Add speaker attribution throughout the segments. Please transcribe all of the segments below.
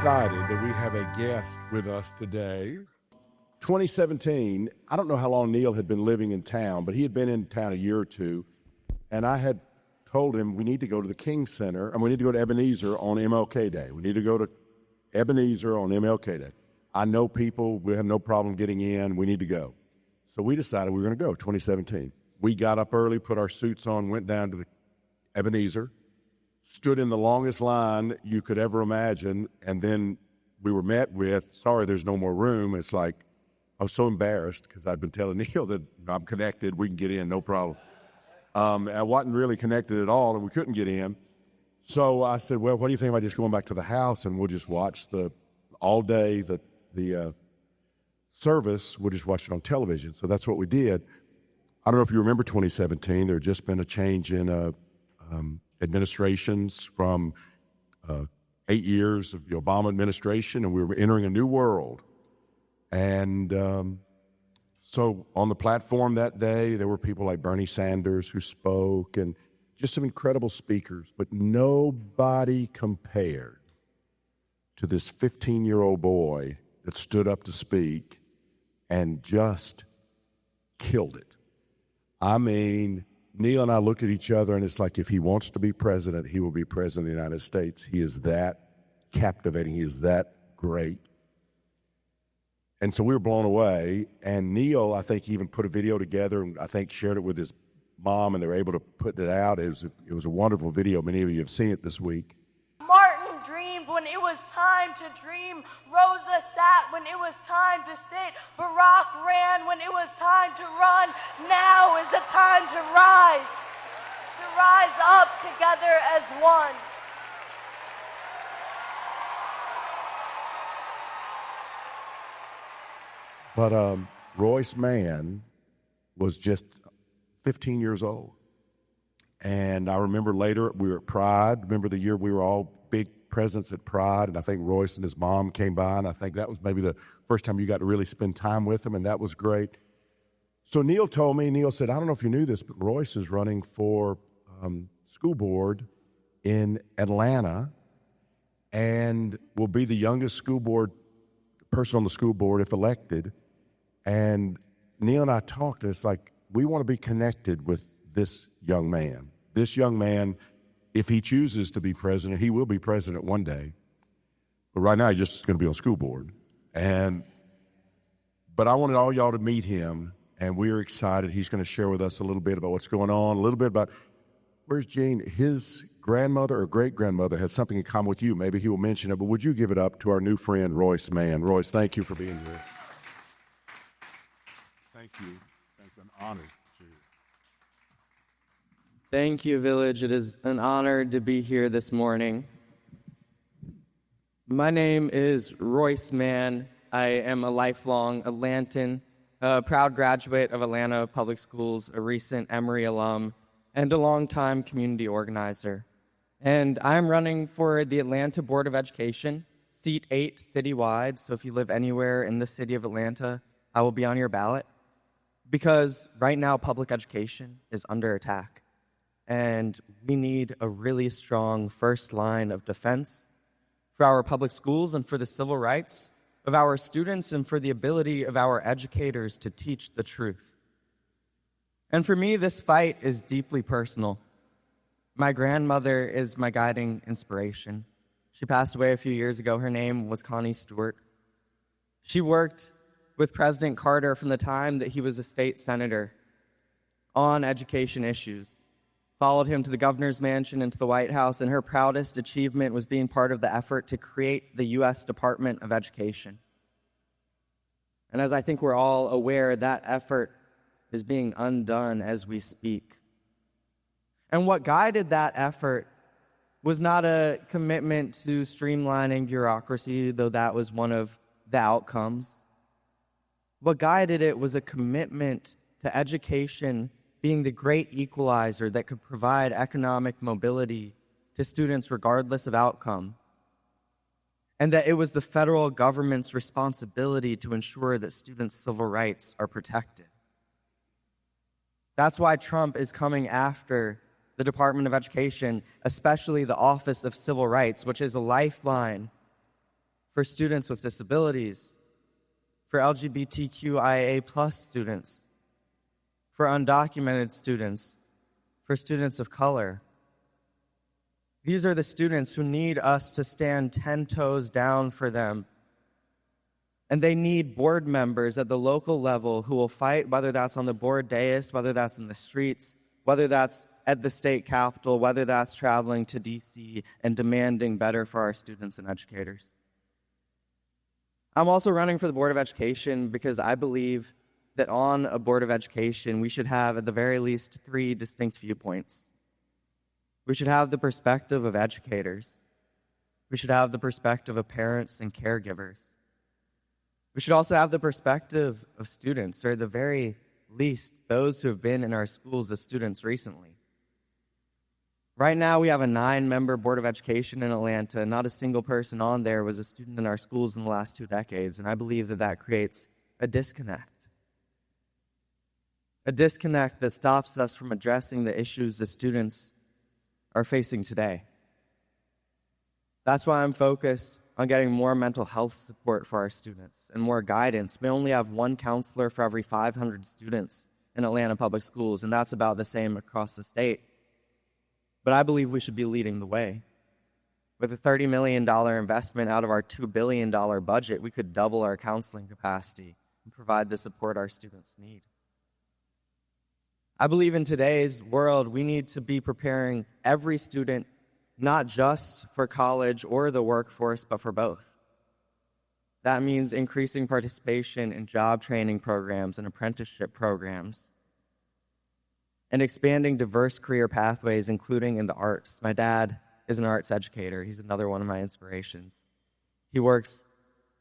Speaker 1: excited that we have a guest with us today. 2017, I don't know how long Neil had been living in town, but he had been in town a year or two, and I had told him we need to go to the King Center, and we need to go to Ebenezer on MLK Day. We need to go to Ebenezer on MLK Day. I know people, we have no problem getting in, we need to go. So we decided we were going to go, 2017. We got up early, put our suits on, went down to the Ebenezer, stood in the longest line you could ever imagine, and then we were met with, sorry, there's no more room. It's like, I was so embarrassed because I'd been telling Neil that I'm connected, we can get in, no problem. I wasn't really connected at all, and we couldn't get in. So I said, well, what do you think about just going back to the house, and we'll just watch all day, the service, we'll just watch it on television. So that's what we did. I don't know if you remember 2017, there had just been a change in administrations from 8 years of the Obama administration, and we were entering a new world. And so on the platform that day, there were people like Bernie Sanders who spoke, and just some incredible speakers, but nobody compared to this 15-year-old boy that stood up to speak and just killed it. I mean, Neil and I look at each other, and it's like if he wants to be president, he will be president of the United States. He is that captivating. He is that great. And so we were blown away. And Neil, I think, even put a video together, and I think shared it with his mom, and they were able to put it out. It was a wonderful video. Many of you have seen it this week.
Speaker 2: Martin dreamed when it was time to dream. Rosa sat when it was time to sit. Barack ran when it was time to run. Now is the time to rise up together as one.
Speaker 1: But Royce Mann was just 15 years old. And I remember later, we were at Pride. Remember the year we were all big presents at Pride, and I think Royce and his mom came by, and I think that was maybe the first time you got to really spend time with him, and that was great. So Neil said, I don't know if you knew this, but Royce is running for school board in Atlanta and will be the youngest school board person on the school board if elected. And Neil and I talked, and it's like, we want to be connected with this young man. This young man, if he chooses to be president, he will be president one day. But right now, he's just going to be on school board. But I wanted all y'all to meet him, and we are excited. He's going to share with us a little bit about what's going on, a little bit about, where's Gene? His grandmother or great-grandmother had something in common with you. Maybe he will mention it, but would you give it up to our new friend, Royce Mann? Royce, thank you for being here. Thank you. It's an honor.
Speaker 3: Thank you, Village. It is an honor to be here this morning. My name is Royce Mann. I am a lifelong Atlantan, a proud graduate of Atlanta Public Schools, a recent Emory alum, and a longtime community organizer. And I'm running for the Atlanta Board of Education, seat 8 citywide, so if you live anywhere in the city of Atlanta, I will be on your ballot. Because right now, public education is under attack. And we need a really strong first line of defense for our public schools and for the civil rights of our students and for the ability of our educators to teach the truth. And for me, this fight is deeply personal. My grandmother is my guiding inspiration. She passed away a few years ago. Her name was Connie Stewart. She worked with President Carter from the time that he was a state senator on education issues. Followed him to the governor's mansion and to the White House, and her proudest achievement was being part of the effort to create the U.S. Department of Education. And as I think we're all aware, that effort is being undone as we speak. And what guided that effort was not a commitment to streamlining bureaucracy, though that was one of the outcomes. What guided it was a commitment to education being the great equalizer that could provide economic mobility to students regardless of outcome, and that it was the federal government's responsibility to ensure that students' civil rights are protected. That's why Trump is coming after the Department of Education, especially the Office of Civil Rights, which is a lifeline for students with disabilities, for LGBTQIA plus students, for undocumented students, for students of color. These are the students who need us to stand 10 toes down for them. And they need board members at the local level who will fight, whether that's on the board dais, whether that's in the streets, whether that's at the state capitol, whether that's traveling to D.C. and demanding better for our students and educators. I'm also running for the Board of Education because I believe that on a Board of Education, we should have at the very least 3 distinct viewpoints. We should have the perspective of educators. We should have the perspective of parents and caregivers. We should also have the perspective of students, or at the very least, those who have been in our schools as students recently. Right now, we have a 9-member Board of Education in Atlanta, and not a single person on there was a student in our schools in the last 2 decades, and I believe that that creates a disconnect. A disconnect that stops us from addressing the issues the students are facing today. That's why I'm focused on getting more mental health support for our students and more guidance. We only have 1 counselor for every 500 students in Atlanta public schools, and that's about the same across the state. But I believe we should be leading the way. With a $30 million investment out of our $2 billion budget, we could double our counseling capacity and provide the support our students need. I believe in today's world, we need to be preparing every student not just for college or the workforce, but for both. That means increasing participation in job training programs and apprenticeship programs, and expanding diverse career pathways, including in the arts. My dad is an arts educator. He's another one of my inspirations. He works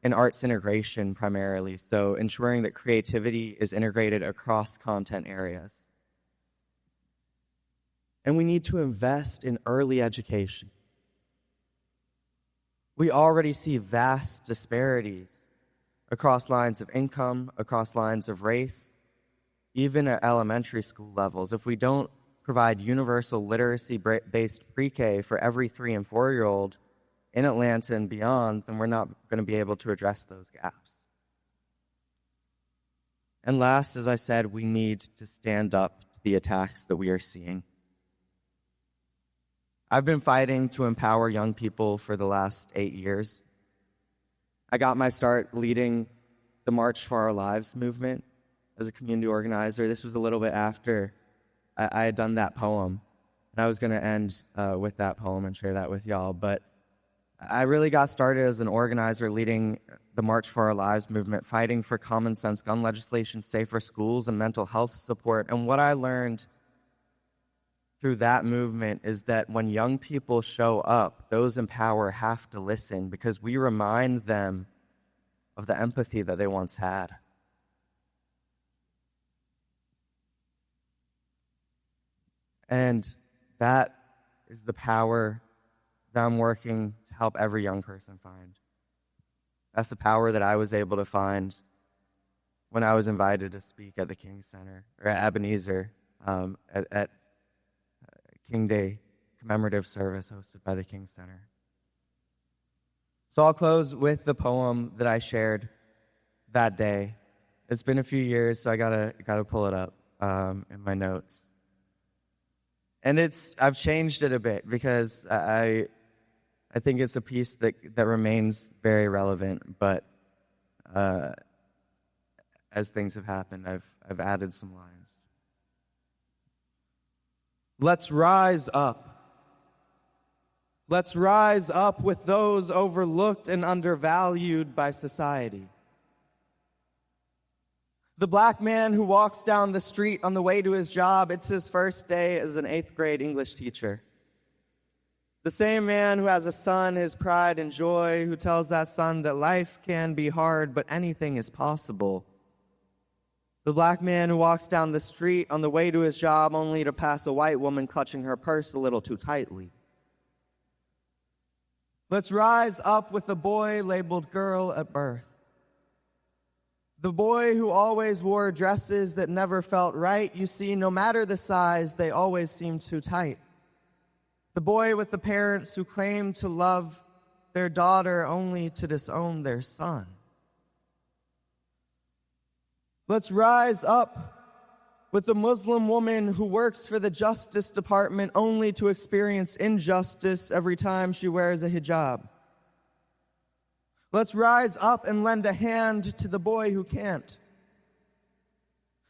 Speaker 3: in arts integration primarily, so ensuring that creativity is integrated across content areas. And we need to invest in early education. We already see vast disparities across lines of income, across lines of race, even at elementary school levels. If we don't provide universal literacy-based pre-K for every 3 and 4-year-old in Atlanta and beyond, then we're not going to be able to address those gaps. And last, as I said, we need to stand up to the attacks that we are seeing. I've been fighting to empower young people for the last 8 years. I got my start leading the March for Our Lives movement as a community organizer. This was a little bit after I had done that poem, and I was going to end with that poem and share that with y'all. But I really got started as an organizer leading the March for Our Lives movement, fighting for common sense gun legislation, safer schools, and mental health support. And what I learned through that movement is that when young people show up, those in power have to listen, because we remind them of the empathy that they once had. And that is the power that I'm working to help every young person find. That's the power that I was able to find when I was invited to speak at the King Center, or at Ebenezer, at King Day commemorative service hosted by the King Center. So I'll close with the poem that I shared that day. It's been a few years, so I gotta pull it up in my notes. And I've changed it a bit because I think it's a piece that remains very relevant, but as things have happened, I've added some lines. Let's rise up. Let's rise up with those overlooked and undervalued by society. The black man who walks down the street on the way to his job, it's his first day as an 8th grade English teacher. The same man who has a son, his pride and joy, who tells that son that life can be hard, but anything is possible. The black man who walks down the street on the way to his job only to pass a white woman clutching her purse a little too tightly. Let's rise up with the boy labeled girl at birth. The boy who always wore dresses that never felt right. You see, no matter the size, they always seemed too tight. The boy with the parents who claimed to love their daughter only to disown their son. Let's rise up with the Muslim woman who works for the Justice Department only to experience injustice every time she wears a hijab. Let's rise up and lend a hand to the boy who can't.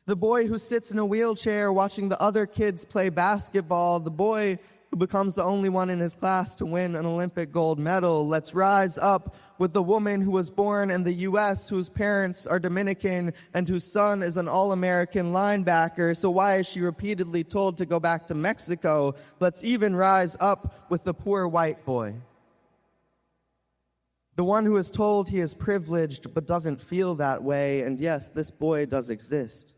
Speaker 3: The boy who sits in a wheelchair watching the other kids play basketball. The boy who becomes the only one in his class to win an Olympic gold medal. Let's rise up with the woman who was born in the U.S., whose parents are Dominican, and whose son is an All-American linebacker. So why is she repeatedly told to go back to Mexico? Let's even rise up with the poor white boy. The one who is told he is privileged but doesn't feel that way. And yes, this boy does exist.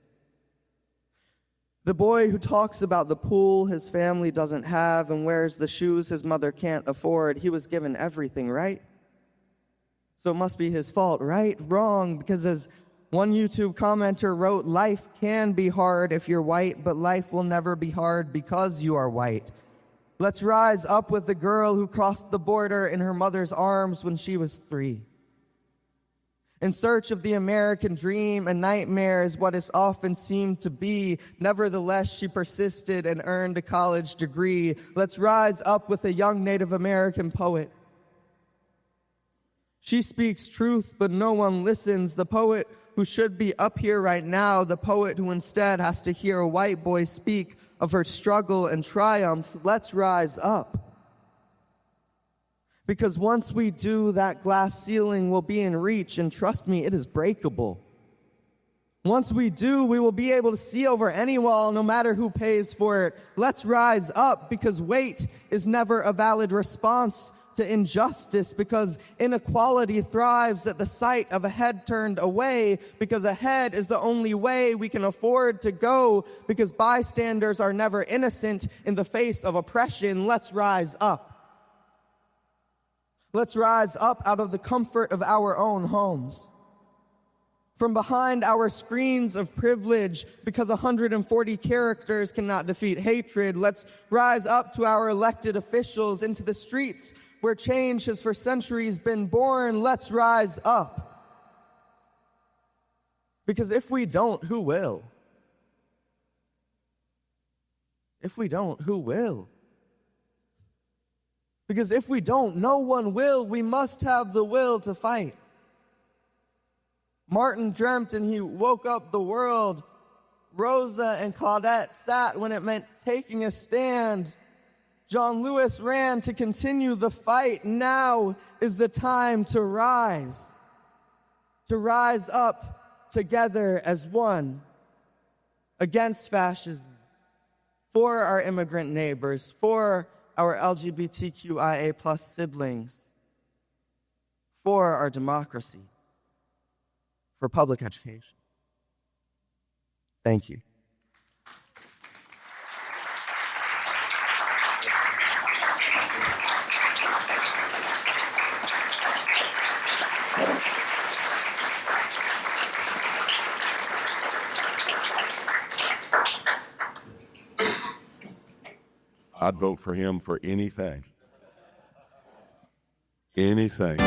Speaker 3: The boy who talks about the pool his family doesn't have and wears the shoes his mother can't afford. He was given everything, right? So it must be his fault, right? Wrong, because as one YouTube commenter wrote, life can be hard if you're white, but life will never be hard because you are white. Let's rise up with the girl who crossed the border in her mother's arms when she was 3. In search of the American dream, a nightmare is what it's often seemed to be. Nevertheless, she persisted and earned a college degree. Let's rise up with a young Native American poet. She speaks truth, but no one listens. The poet who should be up here right now, the poet who instead has to hear a white boy speak of her struggle and triumph. Let's rise up. Because once we do, that glass ceiling will be in reach, and trust me, it is breakable. Once we do, we will be able to see over any wall, no matter who pays for it. Let's rise up, because wait is never a valid response to injustice, because inequality thrives at the sight of a head turned away, because ahead is the only way we can afford to go, because bystanders are never innocent in the face of oppression. Let's rise up. Let's rise up out of the comfort of our own homes. From behind our screens of privilege, because 140 characters cannot defeat hatred. Let's rise up to our elected officials, into the streets where change has for centuries been born. Let's rise up. Because if we don't, who will? If we don't, who will? Because if we don't, no one will. We must have the will to fight. Martin dreamt and he woke up the world. Rosa and Claudette sat when it meant taking a stand. John Lewis ran to continue the fight. Now is the time to rise up together as one against fascism, for our immigrant neighbors, for our LGBTQIA plus siblings, for our democracy, for public education. Thank you.
Speaker 1: I'd vote for him for anything. Anything.